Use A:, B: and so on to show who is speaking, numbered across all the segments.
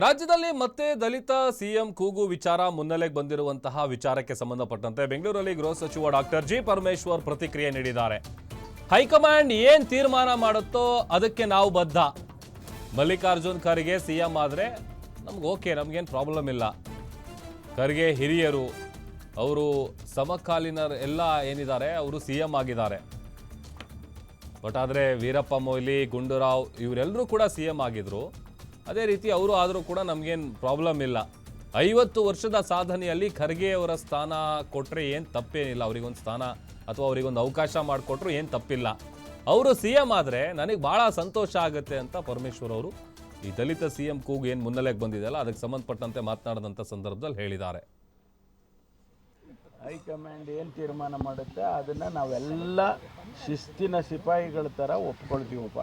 A: ರಾಜ್ಯದಲ್ಲಿ ಮತ್ತೆ ದಲಿತ ಸಿಎಂ ಕೂಗು ವಿಚಾರ ಮುನ್ನೆಲೆಗೆ ಬಂದಿರುವಂತಹ ವಿಚಾರಕ್ಕೆ ಸಂಬಂಧಪಟ್ಟಂತೆ ಬೆಂಗಳೂರಲ್ಲಿ ಗೃಹ ಸಚಿವ ಡಾಕ್ಟರ್ ಜಿ ಪರಮೇಶ್ವರ್ ಪ್ರತಿಕ್ರಿಯೆ ನೀಡಿದ್ದಾರೆ. ಹೈಕಮಾಂಡ್ ಏನ್ ತೀರ್ಮಾನ ಮಾಡುತ್ತೋ ಅದಕ್ಕೆ ನಾವು ಬದ್ಧ. ಮಲ್ಲಿಕಾರ್ಜುನ್ ಖರ್ಗೆ ಸಿಎಂ ಆದ್ರೆ ನಮ್ಗೆ ಓಕೆ, ನಮ್ಗೇನು ಪ್ರಾಬ್ಲಮ್ ಇಲ್ಲ. ಖರ್ಗೆ ಹಿರಿಯರು, ಅವರು ಸಮಕಾಲೀನ ಎಲ್ಲ ಏನಿದ್ದಾರೆ ಅವರು ಸಿಎಂ ಆಗಿದ್ದಾರೆ. ಬಟ್ ಆದರೆ ವೀರಪ್ಪ ಮೊಯ್ಲಿ, ಗುಂಡೂರಾವ್ ಇವರೆಲ್ಲರೂ ಕೂಡ ಸಿಎಂ ಆಗಿದ್ರು. ಅದೇ ರೀತಿ ಅವರು ಆದರೂ ಕೂಡ ನಮಗೇನು ಪ್ರಾಬ್ಲಮ್ ಇಲ್ಲ. 50 ವರ್ಷದ ಸಾಧನೆಯಲ್ಲಿ ಖರ್ಗೆ ಅವರ ಸ್ಥಾನ ಕೊಟ್ಟರೆ ಏನು ತಪ್ಪೇನಿಲ್ಲ. ಅವರಿಗೊಂದು ಸ್ಥಾನ ಅಥವಾ ಅವರಿಗೊಂದು ಅವಕಾಶ ಮಾಡಿಕೊಟ್ರು ಏನು ತಪ್ಪಿಲ್ಲ. ಅವರು ಸಿಎಂ ಆದರೆ ನನಗೆ ಭಾಳ ಸಂತೋಷ ಆಗುತ್ತೆ ಅಂತ ಪರಮೇಶ್ವರ್ ಅವರು ಈ ದಲಿತ ಸಿಎಂ ಕೂಗು ಏನು ಮುನ್ನೆಲೆಗೆ ಬಂದಿದೆಯಲ್ಲ ಅದಕ್ಕೆ ಸಂಬಂಧಪಟ್ಟಂತೆ ಮಾತನಾಡಿದಂಥ ಸಂದರ್ಭದಲ್ಲಿ ಹೇಳಿದ್ದಾರೆ.
B: ಹೈಕಮಾಂಡ್ ಏನು ತೀರ್ಮಾನ ಮಾಡುತ್ತೆ ಅದನ್ನು ನಾವೆಲ್ಲ ಶಿಸ್ತಿನ ಸಿಪಾಯಿಗಳ ಥರ ಒಪ್ಕೊಳ್ತೀವಪ್ಪ.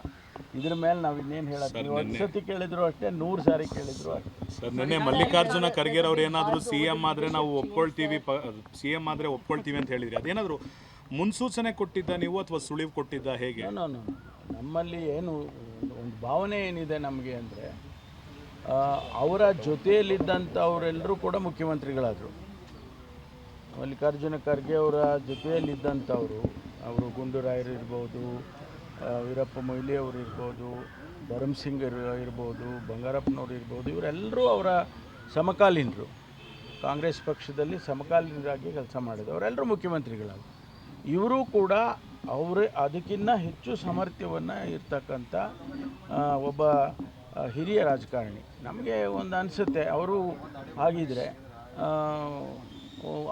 B: ಇದ್ರ ಮೇಲೆ ನಾವು ಇನ್ನೇನು ಹೇಳತ್ತೀವಿ. ಒಂದು ಸತಿ ಕೇಳಿದ್ರು ಅಷ್ಟೇ, 100 ಸಾರಿ ಕೇಳಿದ್ರು ಅಷ್ಟೇ.
C: ಸರ್, ನಿನ್ನೆ ಮಲ್ಲಿಕಾರ್ಜುನ ಖರ್ಗೆ ಅವ್ರು ಏನಾದರೂ ಸಿಎಂ ಆದರೆ ನಾವು ಒಪ್ಕೊಳ್ತೀವಿ, ಸಿಎಂ ಆದರೆ ಒಪ್ಕೊಳ್ತೀವಿ ಅಂತ ಹೇಳಿದ್ರಿ. ಅದೇನಾದರೂ ಮುನ್ಸೂಚನೆ ಕೊಟ್ಟಿದ್ದ ನೀವು ಅಥವಾ ಸುಳಿವು ಕೊಟ್ಟಿದ್ದ, ಹೇಗೆ?
B: ನಮ್ಮಲ್ಲಿ ಏನು ಒಂದು ಭಾವನೆ ಏನಿದೆ ನಮಗೆ ಅಂದರೆ, ಅವರ ಜೊತೆಯಲ್ಲಿದ್ದಂಥವರೆಲ್ಲರೂ ಕೂಡ ಮುಖ್ಯಮಂತ್ರಿಗಳಾದರು. ಮಲ್ಲಿಕಾರ್ಜುನ ಖರ್ಗೆ ಅವರ ಜೊತೆಯಲ್ಲಿದ್ದಂಥವರು, ಅವರು ಗುಂಡೂರಾಯರು ಇರ್ಬೋದು, ವೀರಪ್ಪ ಮೊಯ್ಲಿ ಅವರು ಇರ್ಬೋದು, ಧರ್ಮಸಿಂಗ್ ಇರ್ಬೋದು, ಬಂಗಾರಪ್ಪನವ್ರು ಇರ್ಬೋದು, ಇವರೆಲ್ಲರೂ ಅವರ ಸಮಕಾಲೀನರು. ಕಾಂಗ್ರೆಸ್ ಪಕ್ಷದಲ್ಲಿ ಸಮಕಾಲೀನರಾಗಿ ಕೆಲಸ ಮಾಡಿದ್ರು. ಅವರೆಲ್ಲರೂ ಮುಖ್ಯಮಂತ್ರಿಗಳಾದರು. ಇವರು ಕೂಡ ಅದಕ್ಕಿಂತ ಹೆಚ್ಚು ಸಾಮರ್ಥ್ಯವನ್ನು ಇರ್ತಕ್ಕಂಥ ಒಬ್ಬ ಹಿರಿಯ ರಾಜಕಾರಣಿ. ನಮಗೆ ಒಂದು ಅನಿಸುತ್ತೆ, ಅವರು ಆಗಿದ್ದರೆ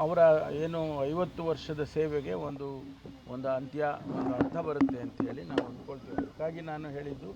B: ಅವರ ಏನು 50 ವರ್ಷದ ಸೇವೆಗೆ ಒಂದು ಅಂತ್ಯ, ಒಂದು ಅರ್ಥ ಬರುತ್ತೆ ಅಂತೇಳಿ ನಾವು ಅಂದ್ಕೊಳ್ತೀವಿ. ಅದಕ್ಕಾಗಿ ನಾನು ಹೇಳಿದ್ದು